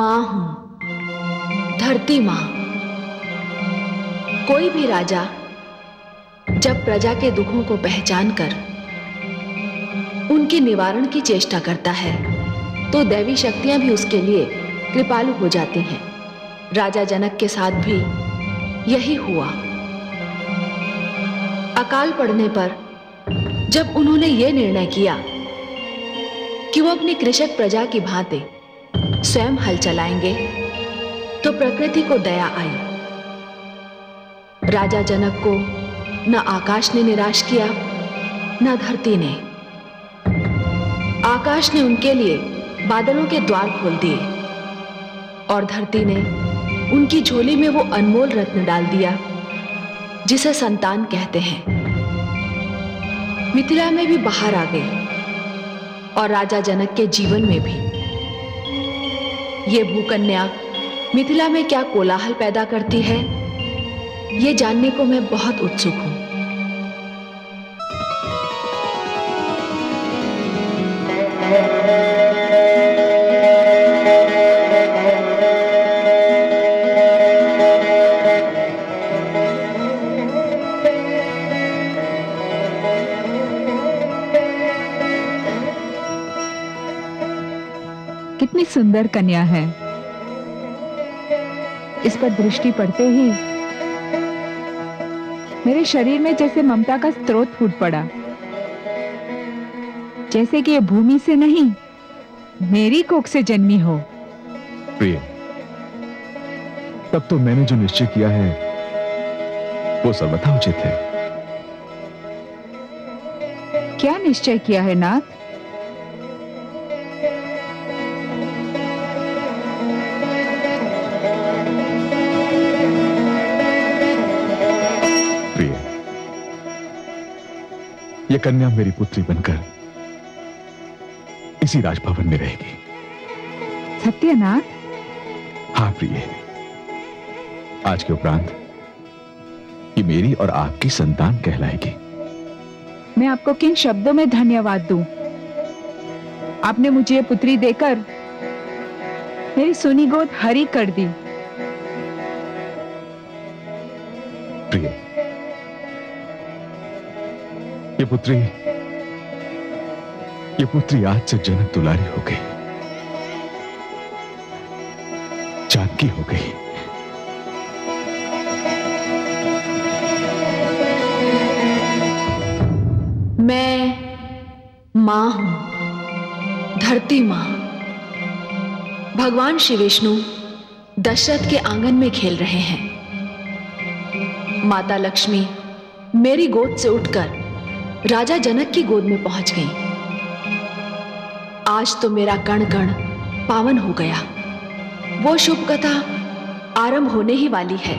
मां हूं, धरती मां। कोई भी राजा जब प्रजा के दुखों को पहचान कर उनके निवारण की चेष्टा करता है तो दैवी शक्तियां भी उसके लिए कृपालु हो जाती हैं। राजा जनक के साथ भी यही हुआ। अकाल पड़ने पर जब उन्होंने यह निर्णय किया कि वो अपनी कृषक प्रजा की भांति स्वयं हल चलाएंगे तो प्रकृति को दया आई। राजा जनक को न आकाश ने निराश किया न धरती ने। आकाश ने उनके लिए बादलों के द्वार खोल दिए और धरती ने उनकी झोली में वो अनमोल रत्न डाल दिया जिसे संतान कहते हैं। मिथिला में भी बाहर आ गई और राजा जनक के जीवन में भी। ये भूकन्या मिथिला में क्या कोलाहल पैदा करती है, ये जानने को मैं बहुत उत्सुक हूं। कितनी सुंदर कन्या है। इस पर दृष्टि पड़ते ही मेरे शरीर में जैसे ममता का स्रोत फूट पड़ा, जैसे कि ये भूमि से नहीं मेरी कोख से जन्मी हो। प्रिय, तब तो मैंने जो निश्चय किया है वो सर्वथा उचित है। क्या निश्चय किया है नाथ? ये कन्या मेरी पुत्री बनकर इसी राजभवन में रहेगी। सत्यनाथ? हाँ प्रिय, आज के उपरांत ये मेरी और आपकी संतान कहलाएगी। मैं आपको किन शब्दों में धन्यवाद दूं? आपने मुझे ये पुत्री देकर मेरी सुनी गोद हरी कर दी। प्रिय, ये पुत्री आज से जनक दुलारी हो गई, जानकी हो गई। मैं मां हूं, धरती मां। भगवान श्री विष्णु दशरथ के आंगन में खेल रहे हैं। माता लक्ष्मी मेरी गोद से उठकर राजा जनक की गोद में पहुंच गई। आज तो मेरा कण कण पावन हो गया। वो शुभ कथा आरंभ होने ही वाली है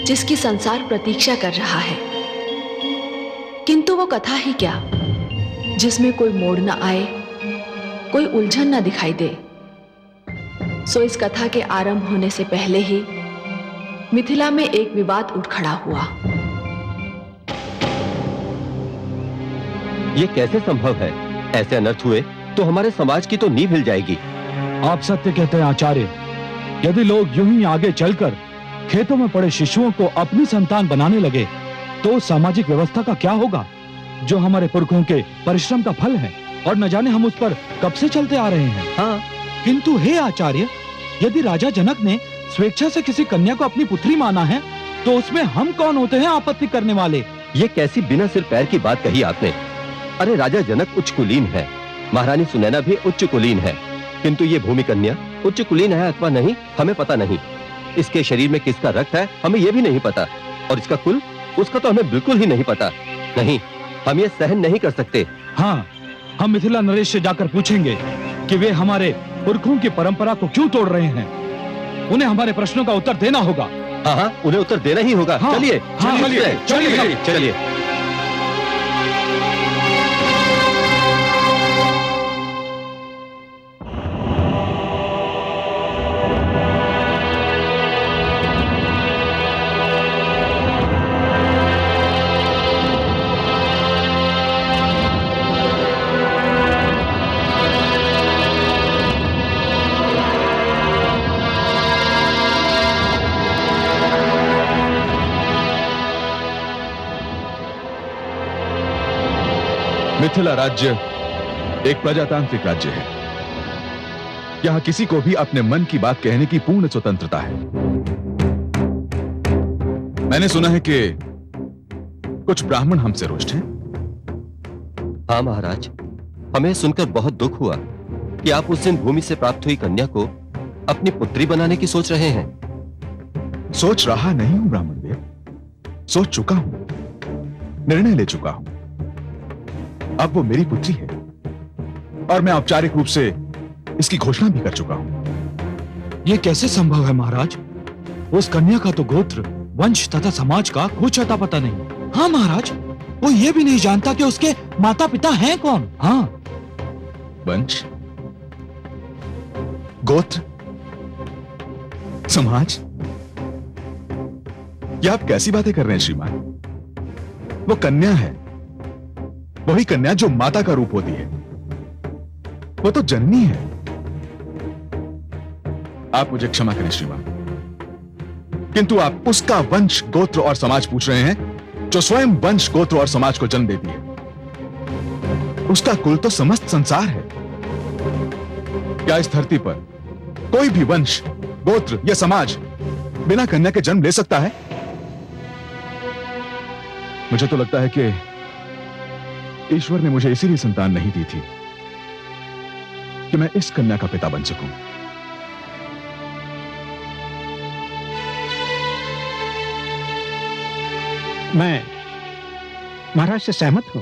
जिसकी संसार प्रतीक्षा कर रहा है। किंतु वो कथा ही क्या जिसमें कोई मोड़ न आए, कोई उलझन न दिखाई दे। सो इस कथा के आरंभ होने से पहले ही मिथिला में एक विवाद उठ खड़ा हुआ। ये कैसे संभव है? ऐसे अनर्थ हुए तो हमारे समाज की तो नींव हिल जाएगी। आप सत्य कहते हैं आचार्य। यदि लोग यूं ही आगे चलकर खेतों में पड़े शिशुओं को अपनी संतान बनाने लगे तो सामाजिक व्यवस्था का क्या होगा, जो हमारे पुरखों के परिश्रम का फल है और न जाने हम उस पर कब से चलते आ रहे हैं। हाँ, किंतु हे आचार्य, यदि राजा जनक ने स्वेच्छा से किसी कन्या को अपनी पुत्री माना है तो उसमें हम कौन होते हैं आपत्ति करने वाले? ये कैसी बिना सिर पैर की बात कही आपने। अरे राजा जनक उच्च कुलीन है, महारानी सुनैना भी उच्च कुलीन है, किंतु ये भूमि कन्या उच्च कुलीन है अथवा नहीं हमें पता नहीं। इसके शरीर में किसका रक्त है हमें ये भी नहीं पता, और इसका कुल उसका तो हमें बिल्कुल ही नहीं पता। नहीं, हम ये सहन नहीं कर सकते। हाँ, हम मिथिला नरेश से जाकर पूछेंगे कि वे हमारे पुरखों की परंपरा को क्यों तोड़ रहे हैं। उन्हें हमारे प्रश्नों का उत्तर देना होगा। हाँ, उन्हें उत्तर देना ही होगा। हाँ, चलिए चलिए चलिए। मिथिला राज्य एक प्रजातांत्रिक राज्य है। यहां किसी को भी अपने मन की बात कहने की पूर्ण स्वतंत्रता है। मैंने सुना है कि कुछ ब्राह्मण हमसे रुष्ट हैं। हाँ महाराज, हमें सुनकर बहुत दुख हुआ कि आप उस दिन भूमि से प्राप्त हुई कन्या को अपनी पुत्री बनाने की सोच रहे हैं। सोच रहा नहीं हूं ब्राह्मण देव, सोच चुका हूं, निर्णय ले चुका हूं। अब वो मेरी पुत्री है और मैं औपचारिक रूप से इसकी घोषणा भी कर चुका हूं। ये कैसे संभव है महाराज? उस कन्या का तो गोत्र, वंश तथा समाज का कुछ अता पता नहीं। हाँ महाराज, वो ये भी नहीं जानता कि उसके माता पिता हैं कौन। हाँ, वंश, गोत्र, समाज, ये आप कैसी बातें कर रहे हैं श्रीमान? वो कन्या है, वही कन्या जो माता का रूप होती है। वो तो जननी है। आप मुझे क्षमा करें श्रीमान, किंतु आप उसका वंश, गोत्र और समाज पूछ रहे हैं जो स्वयं वंश, गोत्र और समाज को जन्म देती है। उसका कुल तो समस्त संसार है। क्या इस धरती पर कोई भी वंश, गोत्र या समाज बिना कन्या के जन्म ले सकता है? मुझे तो लगता है कि ईश्वर ने मुझे इसीलिए संतान नहीं दी थी कि मैं इस कन्या का पिता बन सकूं। मैं महाराज से सहमत हूं।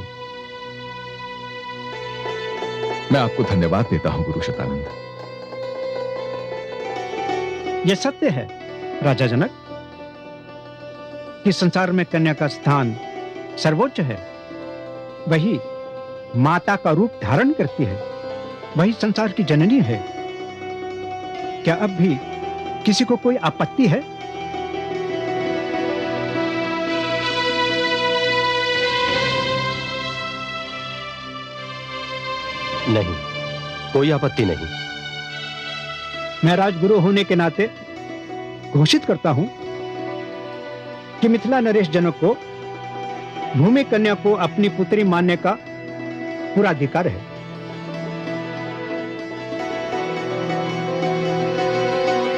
मैं आपको धन्यवाद देता हूं गुरु शतानंद। यह सत्य है राजा जनक कि संसार में कन्या का स्थान सर्वोच्च है। वही माता का रूप धारण करती है, वही संसार की जननी है। क्या अब भी किसी को कोई आपत्ति है? नहीं, कोई आपत्ति नहीं। मैं राजगुरु होने के नाते घोषित करता हूं कि मिथिला नरेश जनक को भूमि कन्या को अपनी पुत्री मानने का पूरा अधिकार है।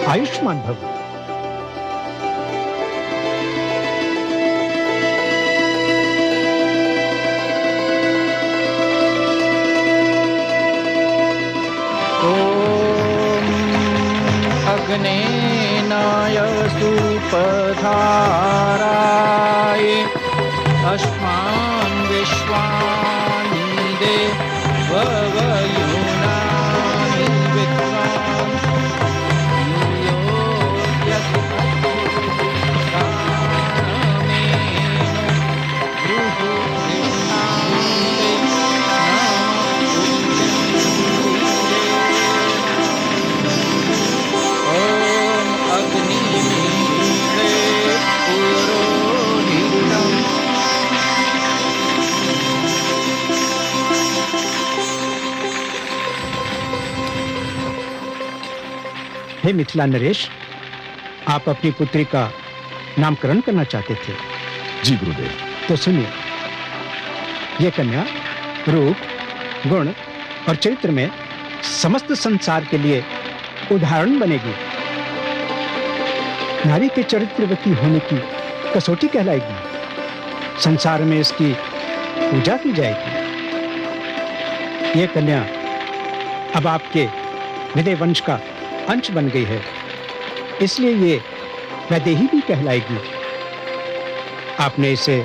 आयुष्मान भव। अग्नेनाय सुपधाराय अस्मान् विश्वानि देववयुनानि विद्वान् यूयोऽस्य हे मिथिला नरेश, आप अपनी पुत्री का नामकरण करना चाहते थे। जी गुरुदेव। तो सुनिए, यह कन्या रूप, गुण और चरित्र में समस्त संसार के लिए उदाहरण बनेगी। नारी के चरित्रवती होने की कसौटी कहलाएगी। संसार में इसकी पूजा की जाएगी। यह कन्या अब आपके विदय वंश का अंश बन गई है, इसलिए ये वैदेही भी कहलाएगी। आपने इसे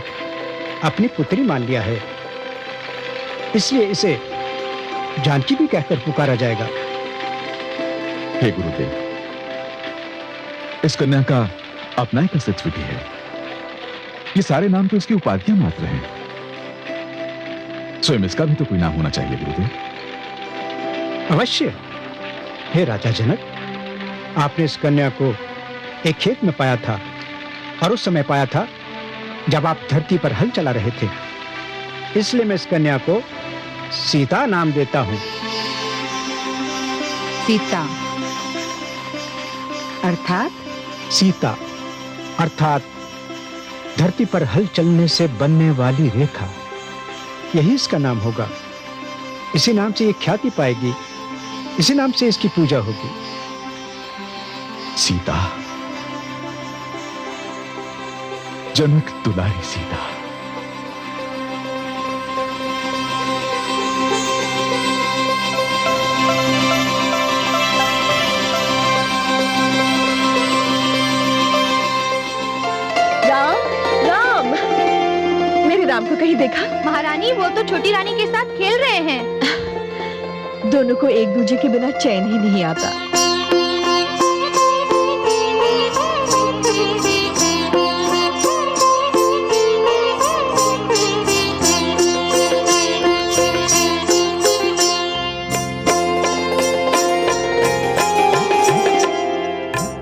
अपनी पुत्री मान लिया है, इसलिए इसे जानकी भी कहकर पुकारा जाएगा। हे गुरुदेव, इस कन्या का अपना एक अस्तित्व भी है। ये सारे नाम तो इसकी उपाधियां मात्र हैं। स्वयं इसका भी तो कोई नाम होना चाहिए गुरुदेव। अवश्य। हे राजा जनक, आपने इस कन्या को एक खेत में पाया था, और उस समय पाया था जब आप धरती पर हल चला रहे थे। इसलिए मैं इस कन्या को सीता नाम देता हूं। सीता अर्थात? सीता अर्थात धरती पर हल चलने से बनने वाली रेखा, यही इसका नाम होगा। इसी नाम से ये ख्याति पाएगी, इसी नाम से इसकी पूजा होगी। सीता, जनक दुलारी सीता। राम, राम, मेरे राम को कहीं देखा? महारानी, वो तो छोटी रानी के साथ खेल रहे हैं। दोनों को एक दूसरे के बिना चैन ही नहीं आता।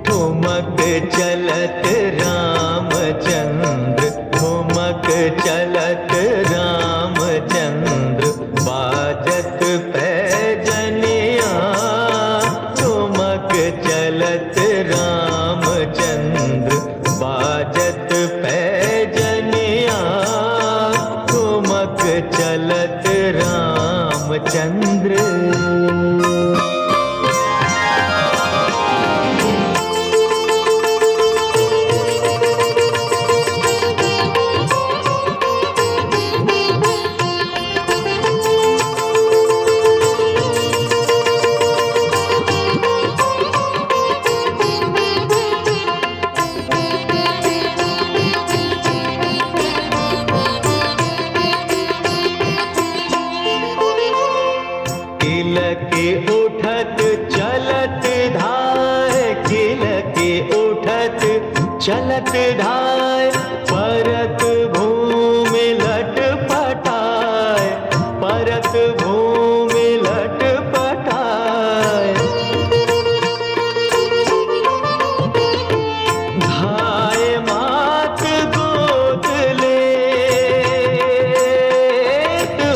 ठुमक चलत रामचंद्र, ठुमक चलत रामचंद्र, बाजत पैजनिया। ठुमक चलत रामचंद्र, बाजत पैजनिया। ठुमक चलत रामचंद्र। किलके उठत चलत धाय, किलके उठत चलत धाय, परत भूमि लटपटाय, परत भूमि लटपटाय। धाय मात गोद लेत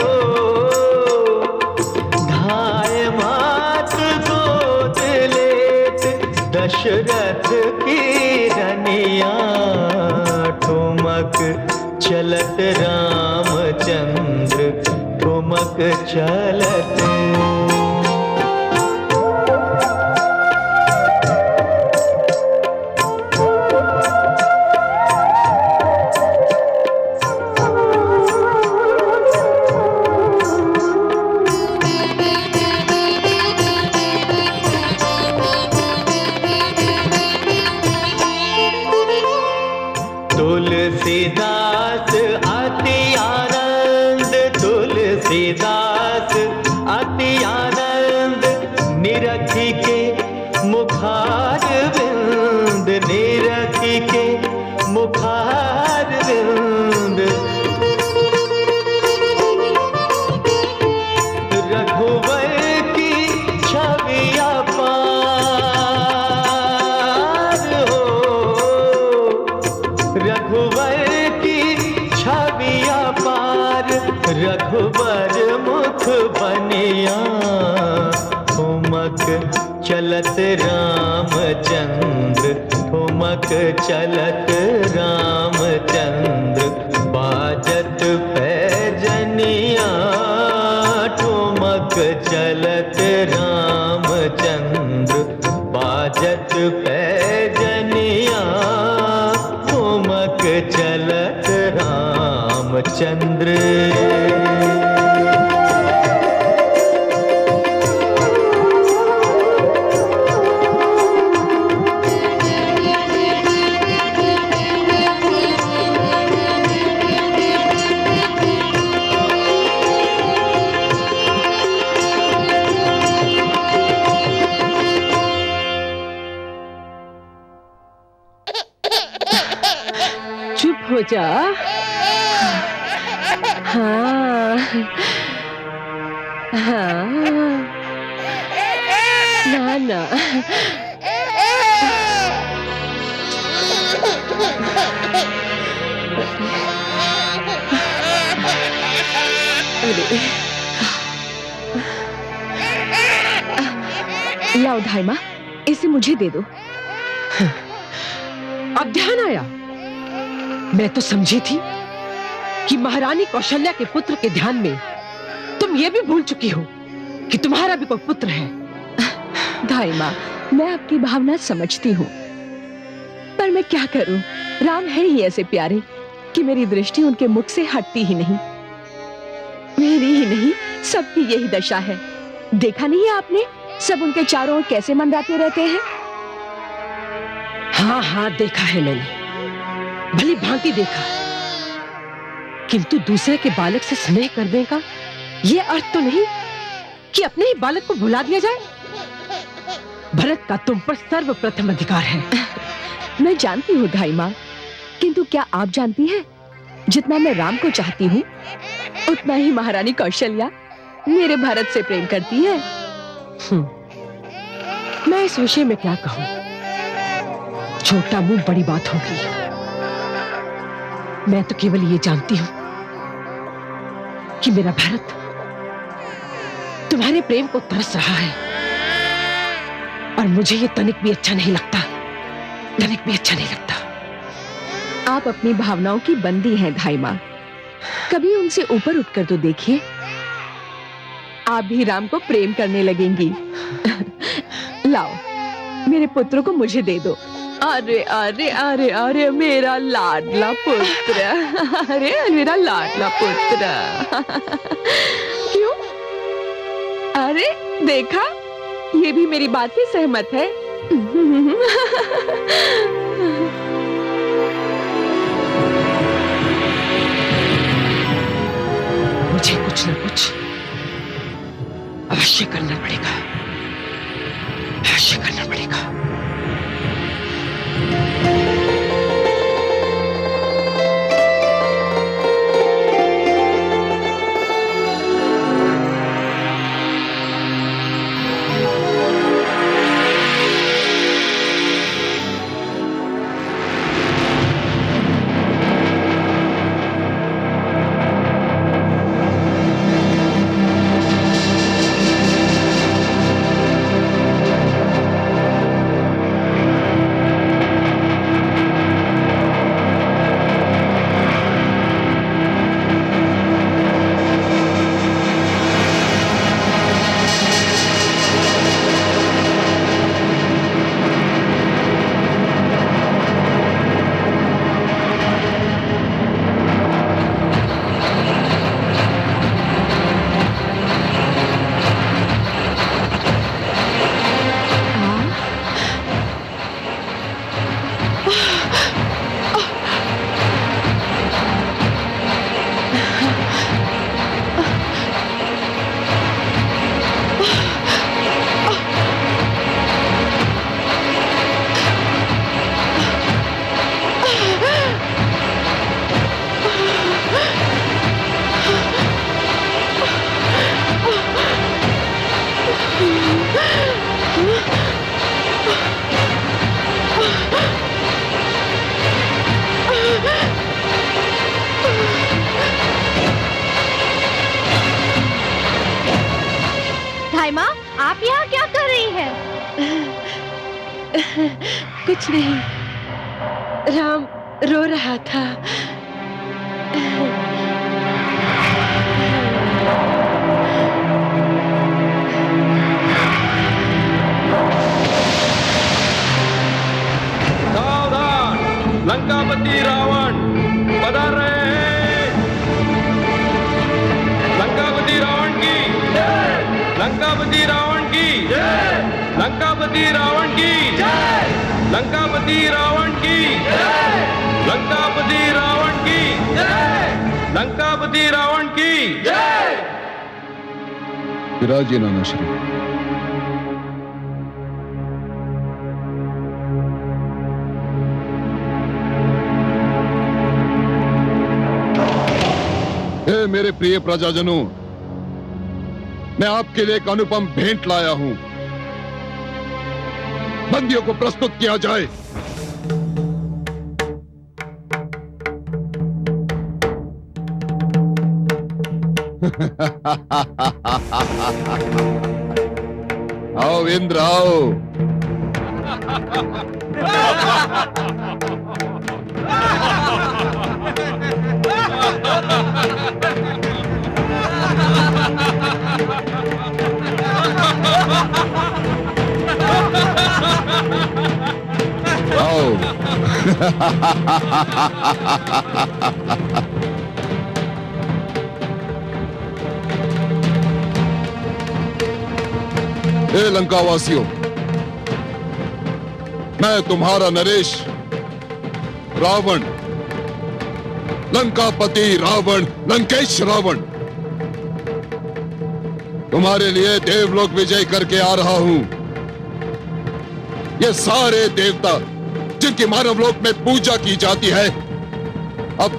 हो, धाय मात गोद लेत, दशरथ की रनिया। ठुमक चलत रामचंद्र, ठुमक चलत। तुलसीदास अति आनंद, तुलसीदास अति आनंद, निरखी के मुखार विंद, निरखी के मुखार विंद। रघुवर की छवि अपार हो, रघुवर की छवि अपार, रघुवर मुख बनिया। ठुमक चलत रामचंद्र, ठुमक चलत रामचंद्र, बाजत पैजनिया। ठुमक चलत रामचंद्र, बाजत पैजनिया। ठुमक चलत रामचंद्र। चुप हो जा। हाँ, हाँ, ना ना, अरे लाओ धाई माँ, इसे मुझे दे दो। अब ध्यान आया। मैं तो समझी थी कि महारानी कौशल्या के पुत्र के ध्यान में तुम तुम ये भी भूल चुकी हो कि तुम्हारा भी कोई पुत्र है। धाई माँ, मैं आपकी भावना समझती हूँ, पर मैं क्या करूं? राम है ही ऐसे प्यारे कि मेरी दृष्टि उनके मुख से हटती ही नहीं। मेरी ही नहीं, सबकी यही दशा है। देखा नहीं है आपने, सब उनके चारों ओर कैसे मंडराते रहते हैं। हाँ हाँ, देखा है मैंने, भली भांति देखा। किंतु दूसरे के बालक से स्नेह करने का यह अर्थ तो नहीं कि अपने ही बालक को भुला दिया जाए। भरत का तुम पर सर्वप्रथम अधिकार है। मैं जानती हूँ धाई माँ, किंतु क्या आप जानती हैं, जितना मैं राम को चाहती हूँ, उतना ही महारानी कौशल्या मेरे भरत से प्रेम करती है। मैं इस विषय में क्या कहूँ? छोटा मुंह बड़ी बात होगी। मैं तो केवल ये जानती हूँ कि मेरा भरत तुम्हारे प्रेम को तरस रहा है, और मुझे ये तनिक भी अच्छा नहीं लगता, तनिक भी अच्छा नहीं लगता। आप अपनी भावनाओं की बंदी हैं धाई माँ, कभी उनसे ऊपर उठकर तो देखिए, आप भी राम को प्रेम करने लगेंगी। लाओ, मेरे पुत्र को मुझे दे दो। अरे अरे अरे अरे, मेरा लाडला पुत्र, अरे मेरा लाडला पुत्र। क्यों? अरे देखा, ये भी मेरी बात से सहमत है। मुझे कुछ न कुछ अवश्य करना पड़ेगा, अवश्य करना पड़ेगा। आप यहाँ क्या कर रही हैं? कुछ नहीं, राम रो रहा था। सावधान, लंकापति रावण पधार रहे हैं। लंकापति रावण की जय, लंकापति रावण की जय, लंकापति रावण की जय, लंकापति रावण की जय, लंकापति रावण की जय, लंकापति रावण की जय। विराजिए नाना श्री। हे मेरे प्रिय प्रजाजनों, मैं आपके लिए एक अनुपम भेंट लाया हूं। बंदियों को प्रस्तुत किया जाए। आओ इंद्र आओ। Ha ha ha ha! आओ। ए लंकावासियों, मैं तुम्हारा नरेश रावण, लंकापति रावण, लंकेश रावण, तुम्हारे लिए देवलोक विजय करके आ रहा हूं। ये सारे देवता जिनकी मानवलोक में पूजा की जाती है, अब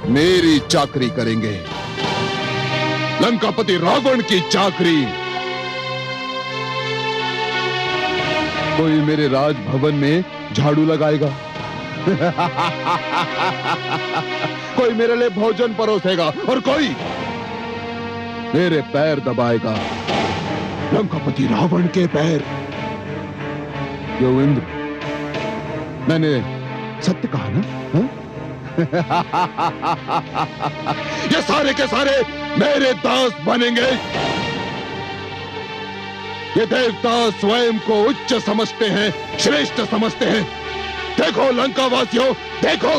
मेरी चाकरी करेंगे, लंकापति रावण की चाकरी। कोई मेरे राजभवन में झाड़ू लगाएगा, कोई मेरे लिए भोजन परोसेगा और कोई मेरे पैर दबाएगा, लंकापति रावण के पैर। यो इंद्र, मैंने सत्य कहा ना? हा? ये सारे के सारे मेरे दास बनेंगे। ये देवता स्वयं को उच्च समझते हैं, श्रेष्ठ समझते हैं। देखो लंकावासियों, देखो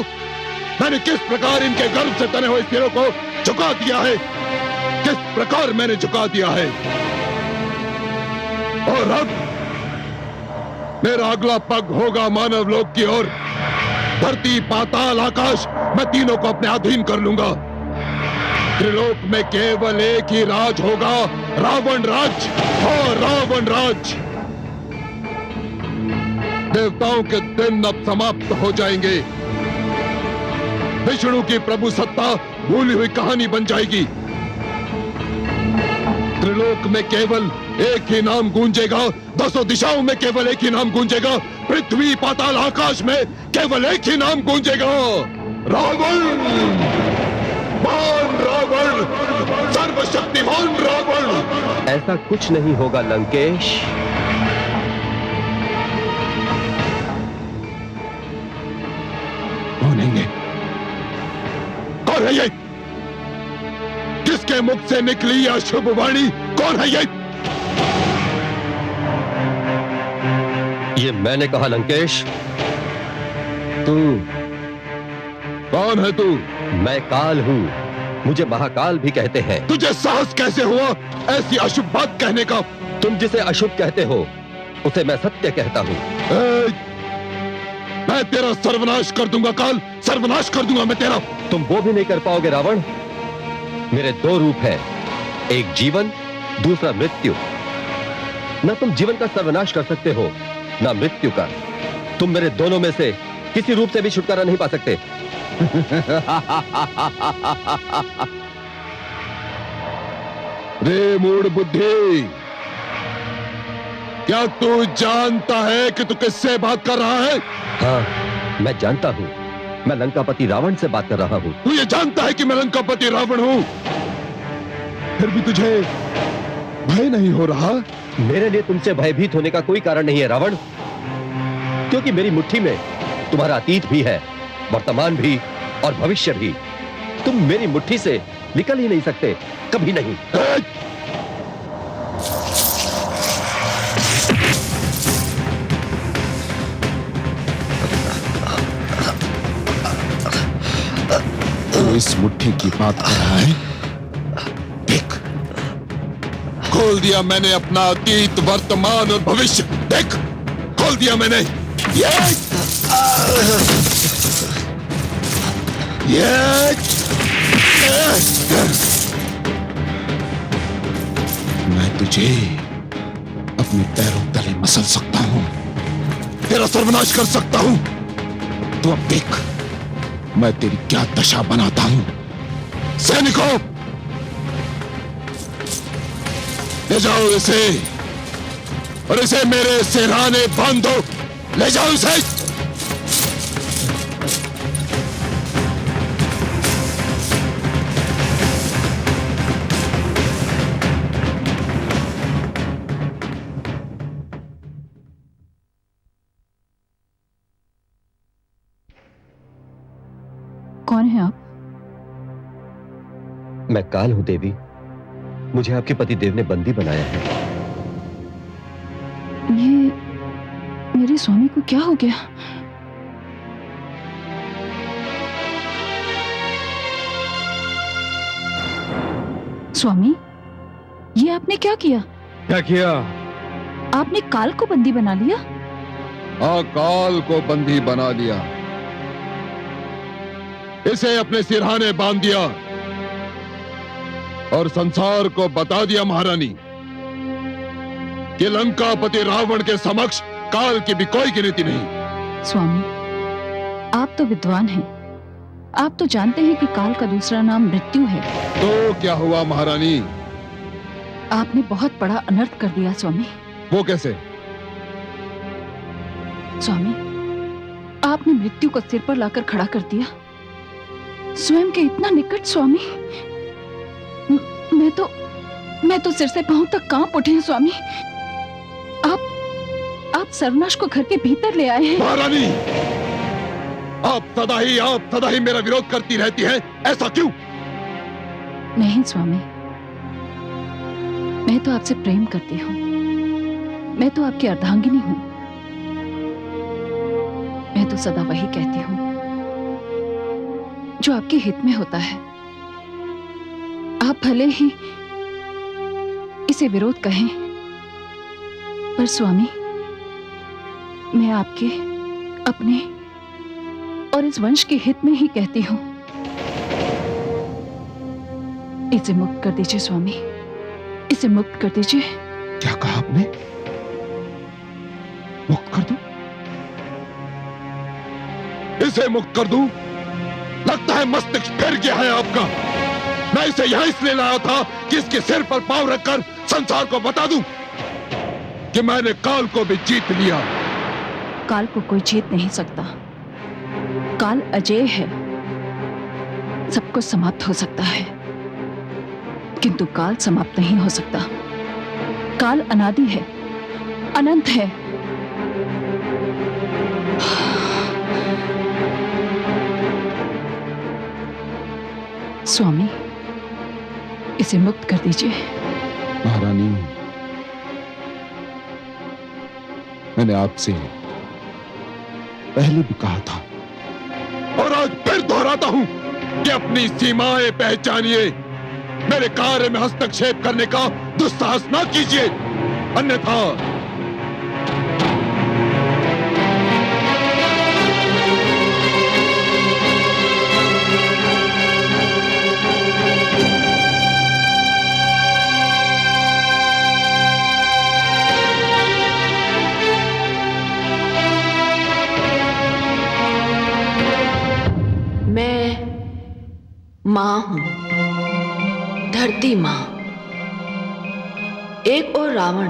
मैंने किस प्रकार इनके गर्भ से तने हुए सिरों को झुका दिया है, किस प्रकार मैंने झुका दिया है। और अब मेरा अगला पग होगा मानव लोक की ओर। धरती, पाताल, आकाश, मैं तीनों को अपने अधीन कर लूंगा। त्रिलोक में केवल एक ही राज होगा, रावण राज। और रावण राज। देवताओं के दिन अब समाप्त हो जाएंगे। विष्णु की प्रभु सत्ता भूली हुई कहानी बन जाएगी। त्रिलोक में केवल एक ही नाम गूंजेगा, दसों दिशाओं में केवल एक ही नाम गूंजेगा, पृथ्वी, पाताल, आकाश में केवल एक ही नाम गूंजेगा, रावण। महान रावण, सर्वशक्तिमान रावण। ऐसा कुछ नहीं होगा लंकेश। कौन है ये? कौन है ये? किसके मुख से निकली यह शुभ वाणी? कौन है ये? ये मैंने कहा लंकेश। तू कौन है? तू? मैं काल हूं, मुझे महाकाल भी कहते हैं। तुझे साहस कैसे हुआ ऐसी अशुभ बात कहने का? तुम जिसे अशुभ कहते हो उसे मैं सत्य कहता हूं। मैं तेरा सर्वनाश कर दूंगा काल, सर्वनाश कर दूंगा मैं तेरा। तुम वो भी नहीं कर पाओगे रावण। मेरे दो रूप हैं, एक जीवन, दूसरा मृत्यु। ना तुम जीवन का सर्वनाश कर सकते हो, ना मृत्यु का। तुम मेरे दोनों में से किसी रूप से भी छुटकारा नहीं पा सकते। रे मूढ़ बुद्धि, क्या तू जानता है कि तू किससे बात कर रहा है? हाँ, मैं जानता हूं। मैं लंकापति रावण से बात कर रहा हूं। तू ये जानता है कि मैं लंकापति रावण हूं, फिर भी तुझे भय नहीं हो रहा? मेरे लिए तुमसे भयभीत होने का कोई कारण नहीं है रावण, क्योंकि मेरी मुट्ठी में तुम्हारा अतीत भी है, वर्तमान भी और भविष्य भी। तुम मेरी मुट्ठी से निकल ही नहीं सकते, कभी नहीं। तू इस मुट्ठी की बात कर रहा है? देख, खोल दिया मैंने अपना अतीत, वर्तमान और भविष्य। देख, खोल दिया मैंने। मैं तुझे अपने पैरों तले मसल सकता हूं, तेरा सर्वनाश कर सकता हूं। तो अब देख मैं तेरी क्या दशा बनाता हूं। सैनिकों, ले जाओ इसे और इसे मेरे सिरहाने बांधो। ले जाओ इसे। कौन है आप? मैं काल हूं देवी, मुझे आपके पति देव ने बंदी बनाया है। ये मेरे स्वामी को क्या हो गया? स्वामी, ये आपने क्या किया? क्या किया? आपने काल को बंदी बना लिया? हाँ, काल को बंदी बना लिया। इसे अपने सिरहाने बांध दिया और संसार को बता दिया महारानी कि लंकापति रावण के समक्ष काल की भी कोई गिनती नहीं। स्वामी, आप तो विद्वान हैं। आप तो जानते हैं कि काल का दूसरा नाम मृत्यु है। तो क्या हुआ महारानी? आपने बहुत बड़ा अनर्थ कर दिया स्वामी। वो कैसे? स्वामी, आपने मृत्यु को सिर पर लाकर खड़ा कर दिया, स्वयं के इतना निकट। स्वामी, मैं तो सिर से पांव तक कांप उठे हैं स्वामी। आप सर्वनाश को घर के भीतर ले आए हैं। महारानी, आप सदा ही मेरा विरोध करती रहती हैं, ऐसा क्यों? नहीं स्वामी, मैं तो आपसे प्रेम करती हूँ। मैं तो आपकी अर्धांगिनी हूँ। मैं तो सदा वही कहती हूँ जो आपके हित में होता है। आप भले ही इसे विरोध कहें, पर स्वामी, मैं आपके, अपने और इस वंश के हित में ही कहती हूं। इसे मुक्त कर दीजिए स्वामी, इसे मुक्त कर दीजिए। क्या कहा आपने? मुक्त कर दूं? इसे मुक्त कर दूं? लगता है मस्तिष्क फिर गया है आपका। मैं इसे यहां इसलिए लाया था कि इसके सिर पर पांव रखकर संसार को बता दूं कि मैंने काल को भी जीत लिया। काल को कोई जीत नहीं सकता। काल अजेय है, सब कुछ समाप्त हो सकता है, किंतु काल समाप्त नहीं हो सकता। काल अनादि है, अनंत है। स्वामी, इसे मुक्त कर दीजिए। महारानी, मैंने आपसे पहले भी कहा था और आज फिर दोहराता हूं कि अपनी सीमाएं पहचानिए। मेरे कार्य में हस्तक्षेप करने का दुस्साहस ना कीजिए, अन्यथा मां हूं, धरती मां। एक और रावण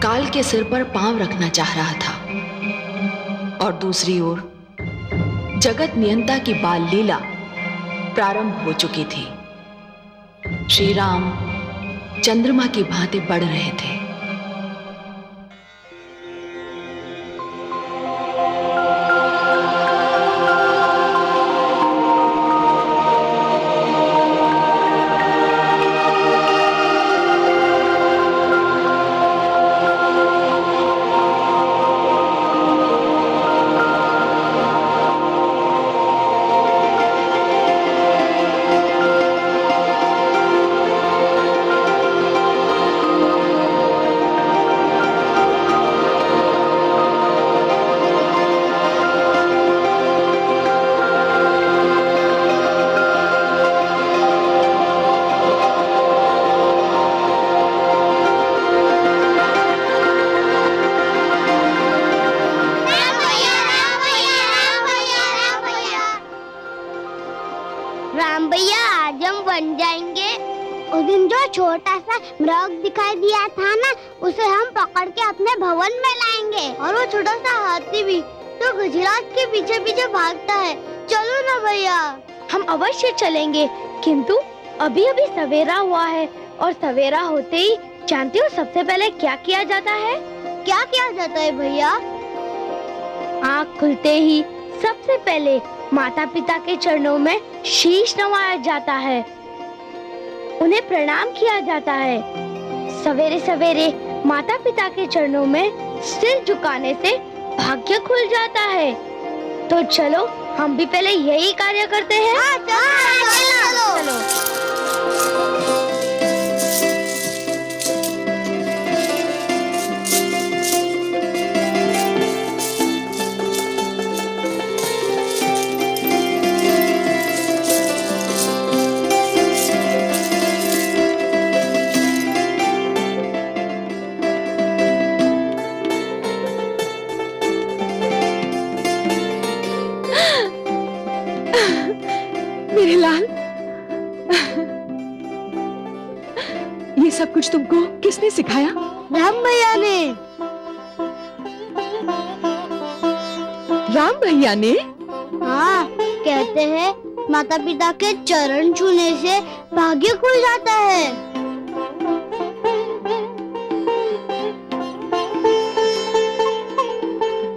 काल के सिर पर पांव रखना चाह रहा था और दूसरी ओर जगत नियंता की बाल लीला प्रारंभ हो चुकी थी। श्री राम चंद्रमा की भांति बढ़ रहे थे। राम भैया, आज हम बन जाएंगे। उस दिन जो छोटा सा मृग दिखाई दिया था ना, उसे हम पकड़ के अपने भवन में लाएंगे। और वो छोटा सा हाथी भी तो गुजरात के पीछे पीछे भागता है। चलो ना भैया। हम अवश्य चलेंगे, किंतु अभी अभी सवेरा हुआ है और सवेरा होते ही जानते हो सबसे पहले क्या किया जाता है? क्या किया जाता है भैया? आँख खुलते ही सबसे पहले माता पिता के चरणों में शीश नवाया जाता है। उन्हें प्रणाम किया जाता है। सवेरे सवेरे माता पिता के चरणों में सिर झुकाने से भाग्य खुल जाता है। तो चलो हम भी पहले यही कार्य करते हैं। चलो। मेरे लाल, ये सब कुछ तुमको किसने सिखाया? राम भैया ने। राम भैया ने? हाँ, कहते हैं माता पिता के चरण छूने से भाग्य खुल जाता है।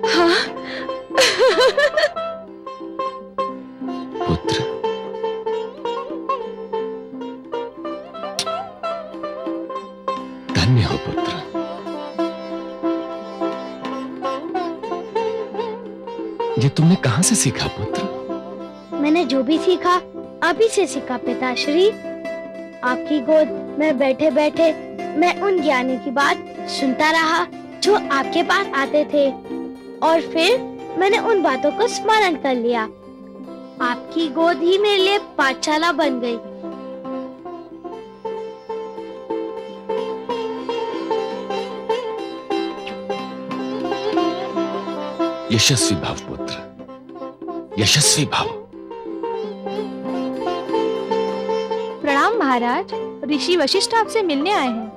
हाँ। पुत्र, धन्य हो पुत्र। ये तुमने कहां से सीखा पुत्र? मैंने जो भी सीखा अभी से सीखा पिताश्री। आपकी गोद में बैठे बैठे मैं उन ज्ञानी की बात सुनता रहा जो आपके पास आते थे, और फिर मैंने उन बातों को स्मरण कर लिया। आपकी गोद ही मेरे लिए पाठशाला बन गई। यशस्वी भव पुत्र, यशस्वी भव। प्रणाम महाराज, ऋषि वशिष्ठ आपसे मिलने आए हैं।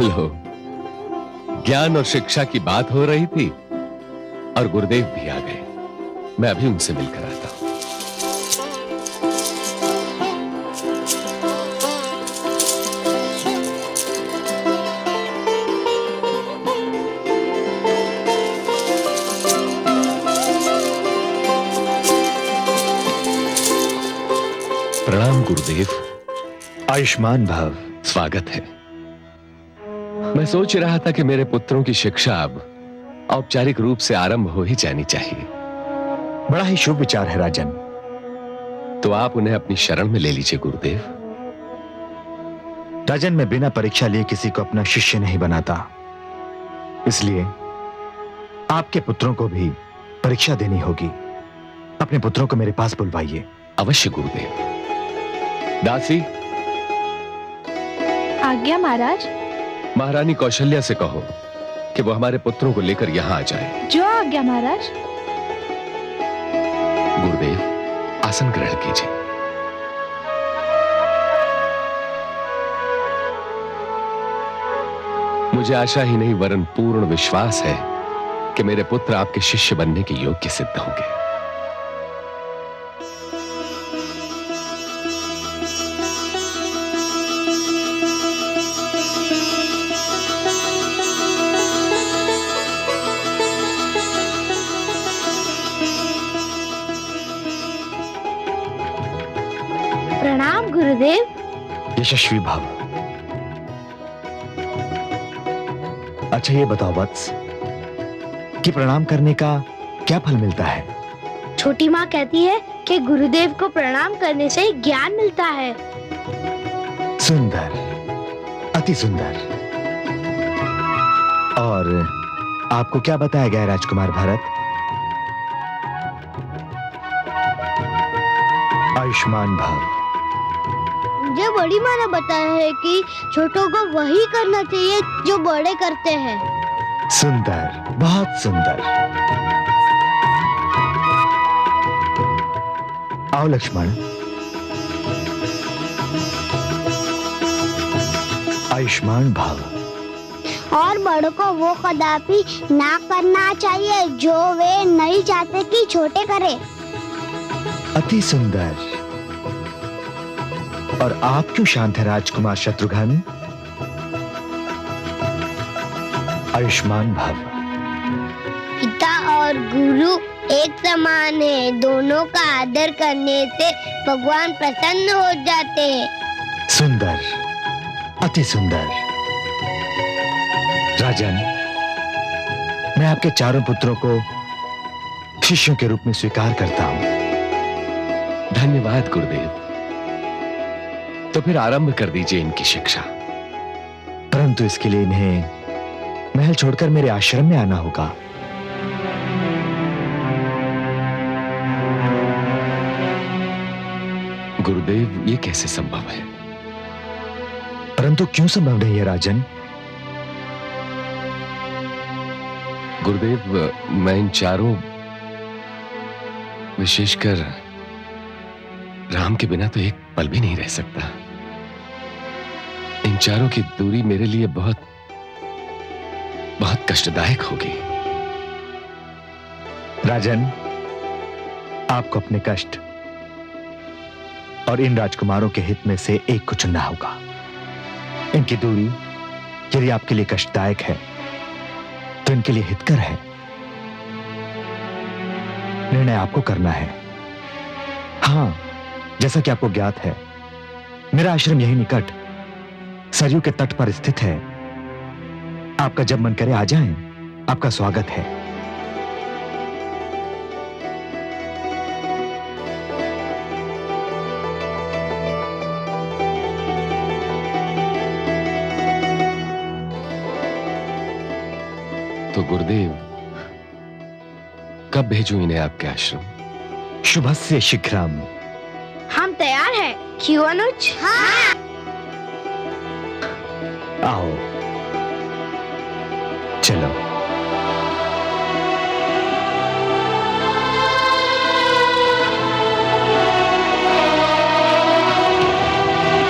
लो, ज्ञान और शिक्षा की बात हो रही थी और गुरुदेव भी आ गए। मैं अभी उनसे मिलकर आता हूं। प्रणाम गुरुदेव। आयुष्मान भव। स्वागत है। मैं सोच रहा था कि मेरे पुत्रों की शिक्षा अब औपचारिक रूप से आरंभ हो ही जानी चाहिए। बड़ा ही शुभ विचार है राजन। तो आप उन्हें अपनी शरण में ले लीजिए गुरुदेव। राजन, मैं बिना परीक्षा लिए किसी को अपना शिष्य नहीं बनाता, इसलिए आपके पुत्रों को भी परीक्षा देनी होगी। अपने पुत्रों को मेरे पास बुलवाइए। अवश्य गुरुदेव। दासी, आज्ञा महाराज। महारानी कौशल्या से कहो कि वो हमारे पुत्रों को लेकर यहां आ जाए। जो आज्ञा महाराज। गुरुदेव, आसन ग्रहण कीजिए। मुझे आशा ही नहीं वरन पूर्ण विश्वास है कि मेरे पुत्र आपके शिष्य बनने के योग्य सिद्ध होंगे। प्रणाम गुरुदेव। यशस्वी भव। अच्छा ये बताओ वत्स कि प्रणाम करने का क्या फल मिलता है? छोटी माँ कहती है कि गुरुदेव को प्रणाम करने से ज्ञान मिलता है। सुंदर, अति सुंदर। और आपको क्या बताया गया राजकुमार भरत? आयुष्मान भव। मुझे बड़ी माँ ने बताया है कि छोटों को वही करना चाहिए जो बड़े करते हैं। सुंदर, बहुत सुंदर। आओ लक्ष्मण। आयुष्मान भव। और बड़ों को वो कदापि ना करना चाहिए जो वे नहीं चाहते कि छोटे करें। अति सुंदर। और आप क्यों शांत है राजकुमार शत्रुघ्न? आयुष्मान भव। पिता और गुरु एक समान है। दोनों का आदर करने से भगवान प्रसन्न हो जाते हैं। सुंदर, अति सुंदर। राजन, मैं आपके चारों पुत्रों को शिष्यों के रूप में स्वीकार करता हूं। धन्यवाद गुरुदेव। तो फिर आरंभ कर दीजिए इनकी शिक्षा। परंतु इसके लिए इन्हें महल छोड़कर मेरे आश्रम में आना होगा। गुरुदेव, ये कैसे संभव है? परंतु क्यों संभव नहीं है राजन? गुरुदेव, मैं इन चारों, विशेषकर राम के बिना तो एक पल भी नहीं रह सकता। इन चारों की दूरी मेरे लिए बहुत बहुत कष्टदायक होगी। राजन, आपको अपने कष्ट और इन राजकुमारों के हित में से एक को चुनना होगा। इनकी दूरी यदि आपके लिए कष्टदायक है तो इनके लिए हितकर है। निर्णय आपको करना है। हां, जैसा कि आपको ज्ञात है, मेरा आश्रम यही निकट सरयू के तट पर स्थित है। आपका जब मन करे आ जाएं, आपका स्वागत है। तो गुरुदेव, कब भेजूं इन्हें आपके आश्रम? शुभस्य शीघ्रम। हम तैयार हैं। क्यों अनुज? हाँ। आओ, चलो।